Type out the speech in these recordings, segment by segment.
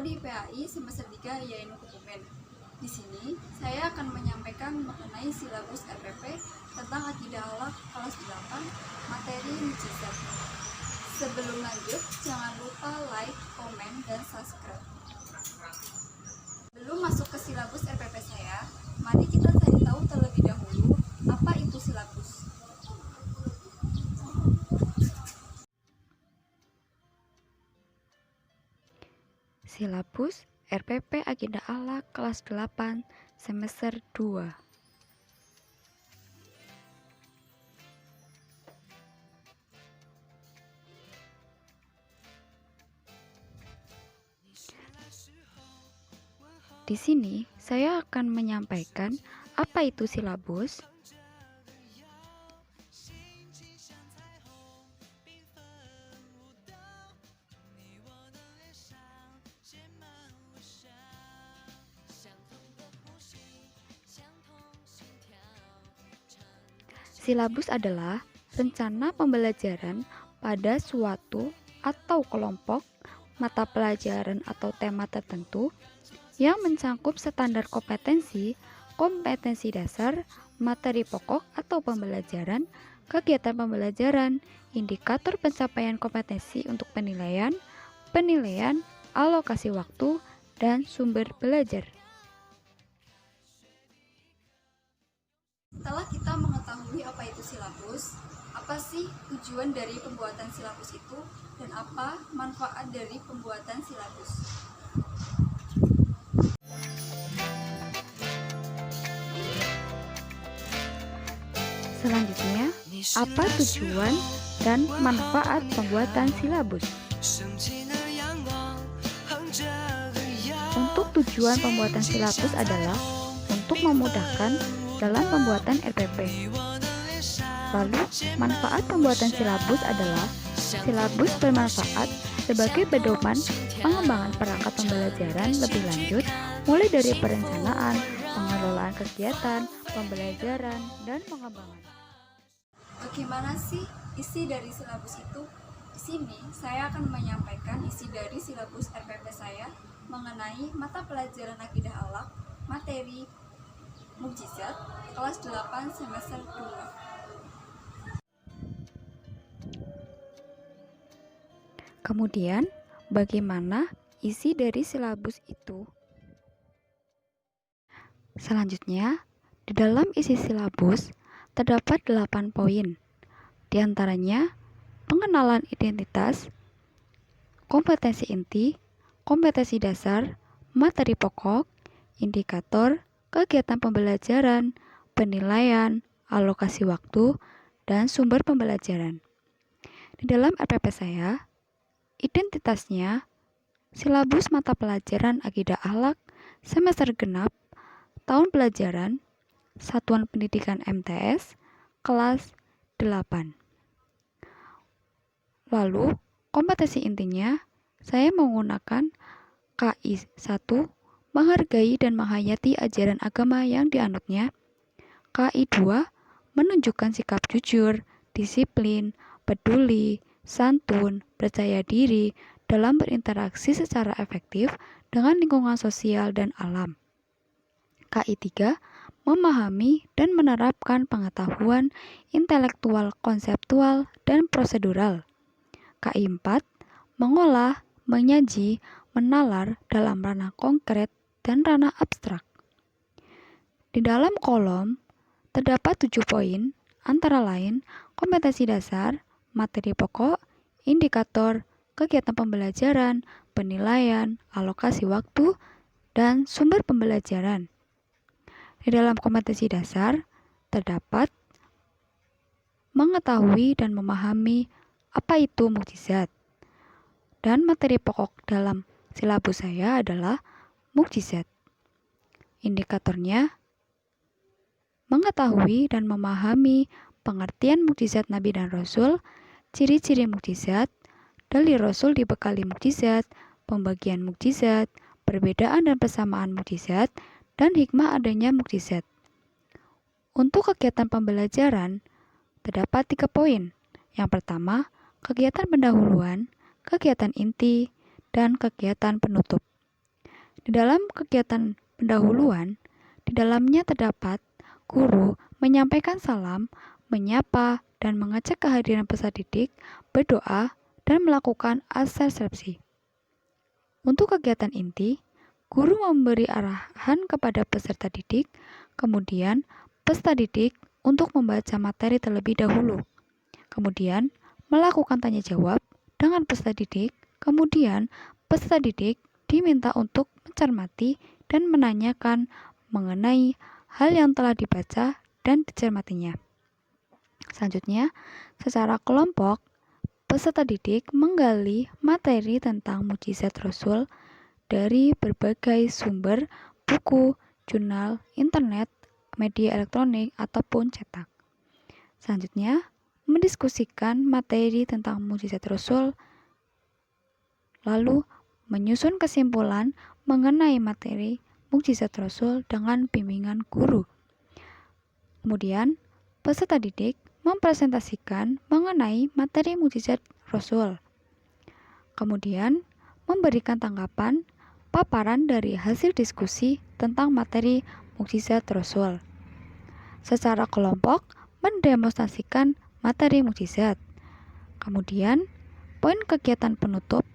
Prodi PAI semester 3 yaitu Kebumen. Di sini saya akan menyampaikan mengenai silabus RPP tentang akidah akhlak kelas 8 materi mujizat. Sebelum lanjut, jangan lupa like, komen, dan subscribe. Belum masuk ke silabus RPP saya, mari kita cari tahu terlebih dahulu apa itu silabus. Silabus RPP Akidah Akhlak kelas 8 semester 2. Di sini saya akan menyampaikan apa itu silabus, silabus adalah rencana pembelajaran pada suatu atau kelompok mata pelajaran atau tema tertentu yang mencangkup standar kompetensi, kompetensi dasar, materi pokok atau pembelajaran, kegiatan pembelajaran, indikator pencapaian kompetensi untuk penilaian, alokasi waktu, dan sumber belajar. Setelah kita mengetahui apa itu silabus, apa sih tujuan dari pembuatan silabus itu, dan apa manfaat dari pembuatan silabus? Selanjutnya, apa tujuan dan manfaat pembuatan silabus? Untuk tujuan pembuatan silabus adalah untuk memudahkan dalam pembuatan RPP. Lalu, manfaat pembuatan silabus adalah silabus bermanfaat sebagai pedoman pengembangan perangkat pembelajaran lebih lanjut, mulai dari perencanaan, pengelolaan kegiatan, pembelajaran, dan pengembangan. Bagaimana sih isi dari silabus itu? Di sini saya akan menyampaikan isi dari silabus RPP saya mengenai mata pelajaran akidah akhlak, materi mukjizat kelas 8 semester 2. Kemudian, bagaimana isi dari silabus itu? Selanjutnya, di dalam isi silabus terdapat 8 poin. Di antaranya, pengenalan identitas, kompetensi inti, kompetensi dasar, materi pokok, indikator, kegiatan pembelajaran, penilaian, alokasi waktu, dan sumber pembelajaran. Di dalam RPP saya, identitasnya silabus mata pelajaran akidah akhlak semester genap tahun pelajaran Satuan Pendidikan MTS kelas 8. Lalu, kompetensi intinya saya menggunakan KI 1, menghargai dan menghayati ajaran agama yang dianutnya. KI 2, menunjukkan sikap jujur, disiplin, peduli, santun, percaya diri dalam berinteraksi secara efektif dengan lingkungan sosial dan alam. KI 3, memahami dan menerapkan pengetahuan intelektual, konseptual, dan prosedural. KI 4, mengolah, menyaji, menalar dalam ranah konkret dan ranah abstrak. Di dalam kolom terdapat 7 poin, antara lain kompetensi dasar, materi pokok, indikator, kegiatan pembelajaran, penilaian, alokasi waktu, dan sumber pembelajaran. Di dalam kompetensi dasar terdapat mengetahui dan memahami apa itu mukjizat. Dan materi pokok dalam silabus saya adalah mukjizat. Indikatornya mengetahui dan memahami pengertian mukjizat Nabi dan Rasul, ciri-ciri mukjizat, dalil Rasul dibekali mukjizat, pembagian mukjizat, perbedaan dan persamaan mukjizat, dan hikmah adanya mukjizat. Untuk kegiatan pembelajaran, terdapat 3 poin. Yang pertama, kegiatan pendahuluan, kegiatan inti, dan kegiatan penutup. Di dalam kegiatan pendahuluan, di dalamnya terdapat guru menyampaikan salam, menyapa, dan mengecek kehadiran peserta didik, berdoa, dan melakukan asesepsi. Untuk kegiatan inti, guru memberi arahan kepada peserta didik, kemudian peserta didik untuk membaca materi terlebih dahulu, kemudian melakukan tanya jawab dengan peserta didik, kemudian peserta didik diminta untuk mencermati dan menanyakan mengenai hal yang telah dibaca dan dicermatinya. Selanjutnya, secara kelompok, peserta didik menggali materi tentang mukjizat Rasul dari berbagai sumber, buku, jurnal, internet, media elektronik, ataupun cetak. Selanjutnya, mendiskusikan materi tentang mukjizat Rasul, lalu menyusun kesimpulan mengenai materi mukjizat Rasul dengan bimbingan guru. Kemudian, peserta didik mempresentasikan mengenai materi mukjizat Rasul. Kemudian, memberikan tanggapan paparan dari hasil diskusi tentang materi mukjizat Rasul. Secara kelompok, mendemonstrasikan materi mukjizat. Kemudian, poin kegiatan penutup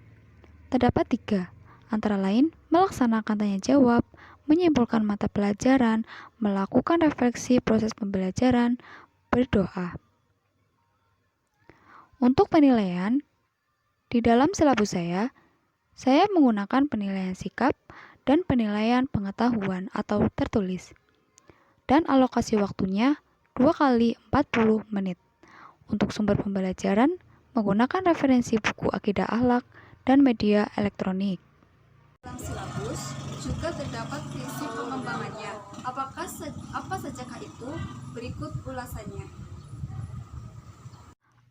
terdapat 3, antara lain melaksanakan tanya jawab, menyimpulkan mata pelajaran, melakukan refleksi proses pembelajaran, berdoa. Untuk penilaian, di dalam silabus saya menggunakan penilaian sikap dan penilaian pengetahuan atau tertulis. Dan alokasi waktunya 2 kali 40 menit. Untuk sumber pembelajaran, menggunakan referensi buku Akidah Akhlak dan media elektronik. Dalam silabus juga terdapat prinsip pengembangannya. Apa sajakah itu? Berikut ulasannya.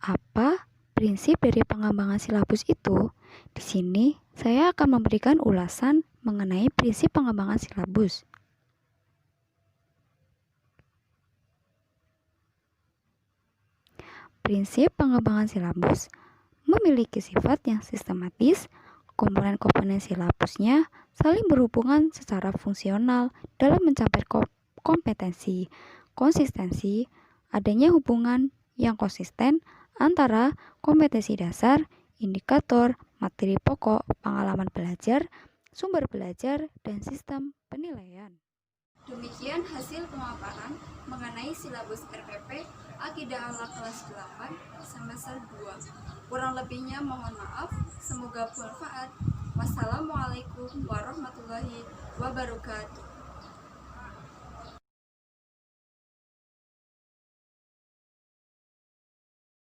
Apa prinsip dari pengembangan silabus itu? Di sini saya akan memberikan ulasan mengenai prinsip pengembangan silabus. Prinsip pengembangan silabus memiliki sifat yang sistematis. Komponen-komponen silabusnya saling berhubungan secara fungsional dalam mencapai kompetensi, konsistensi, adanya hubungan yang konsisten antara kompetensi dasar, indikator, materi pokok, pengalaman belajar, sumber belajar, dan sistem penilaian. Demikian hasil pemaparan mengenai silabus RPP Akidah Akhlak kelas 8 semester 2. Kurang lebihnya mohon maaf, semoga bermanfaat. Wassalamualaikum warahmatullahi wabarakatuh.